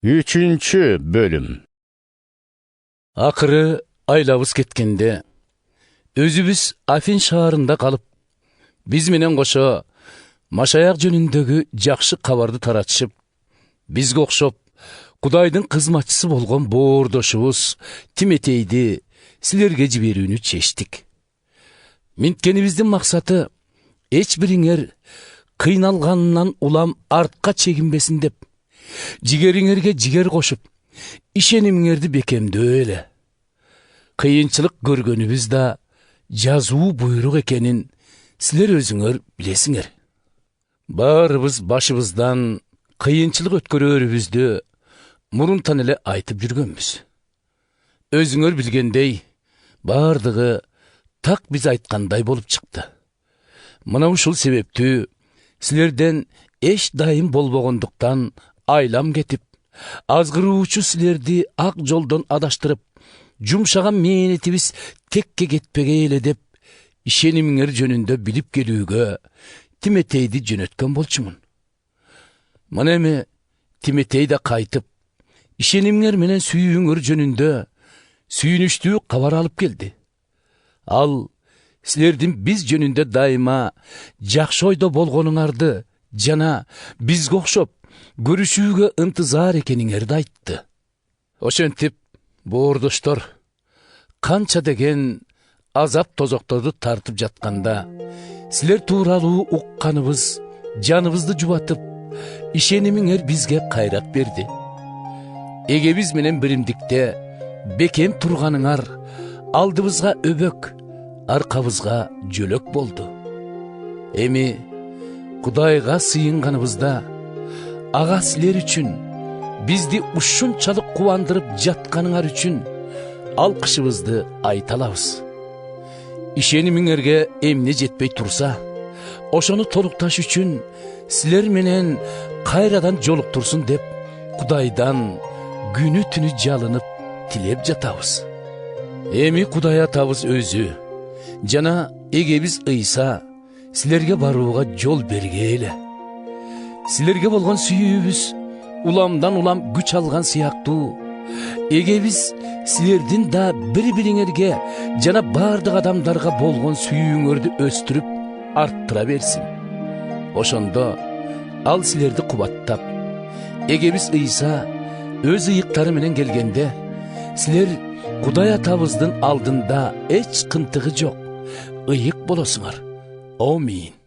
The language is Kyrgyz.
Üçüncü bölüm. Akırı aylabız ketkende, özübüz Afin şaharında kalıp, biz menen koşa Maşayak jönündögü jakşı kabardı taratışıp, bizge okşop, Kudaydın kızmatçısı bolgon boordoşubuz Timeteydi silerge jiberүүnü çeştik. Mintkenimizdin maksatı, eç biriңер kıynalганынан ulam artka çekinbesin dep, jigeriңерге jiger koşup, işenimiңерdi bekemdөө эле. Kıyınçılık görgönübüz da жазуу buyruk ekenin siler özüңөр bilesiңер. Barыбыз başыбызdan kıyınçılık ötkөрөрүбүздү muruntan эле айтып жүргөнбүз. Özüңөр bilgendей, бардыгы так биз айткандай болуп чыкты. Мына ушул себептүү силерден эч дайым болбогондуктан айлам кетип, азгыруучу силерди ак жолдон адаштырып, жумшаган мээнетибиз текке кетпеге эле деп, ишенимиңер жөнүндө билип келүүгө Тиметейди жөнөткөн болчумун. Мына эми Тиметей да кайтып, ишенимиңер менен сүйүүңөр жөнүндө сүйүнүчтүү кабар алып келди. Ал силердин биз жөнүндө дайыма жакшы ойдо болгонуңарды жана бизге окшоп көрүшүүгө ынтызар экениңерди айтты. Ошентип, боордоштор, канча деген азап тозокторду тартып жатканда, силер тууралуу укканыбыз жаныбызды жубатып, ишенимиңер бизге кайрат берди. Эгебиз менен биримдикте бекем турганыңар алдыбызга өбөк, аркабызга жөлөк болду. Эми Кудайга сыйынганыбызда, ага силер үчүн бизди ушунчалык кубандырып жатканыңар үчүн алкышыбызды айта алабыз. Ишенимиңерге эмне жетпей турса, ошону толукташ үчүн силер менен кайрадан жолуктурсун деп, Кудайдан күнү түнү жалынып тилеп жатабыз. Эми Кудай атабыз өзү жана эгебиз Ыйса силерге барууга жол берге эле. Силерге болгон сүйүүбүз уламдан улам күч алган сыяктуу, эгебиз силердин да бири-бириңерге жана бардык адамдарга болгон сүйүүңөрдү өстүрүп арттыра берсин. Ошондо ал силерди кубаттап, эгебиз Ыйса өз ыйыктары менен келгенде, силер Кудай атабыздын алдында эч кынтыгы жок, ыйык болосуңар. Амин.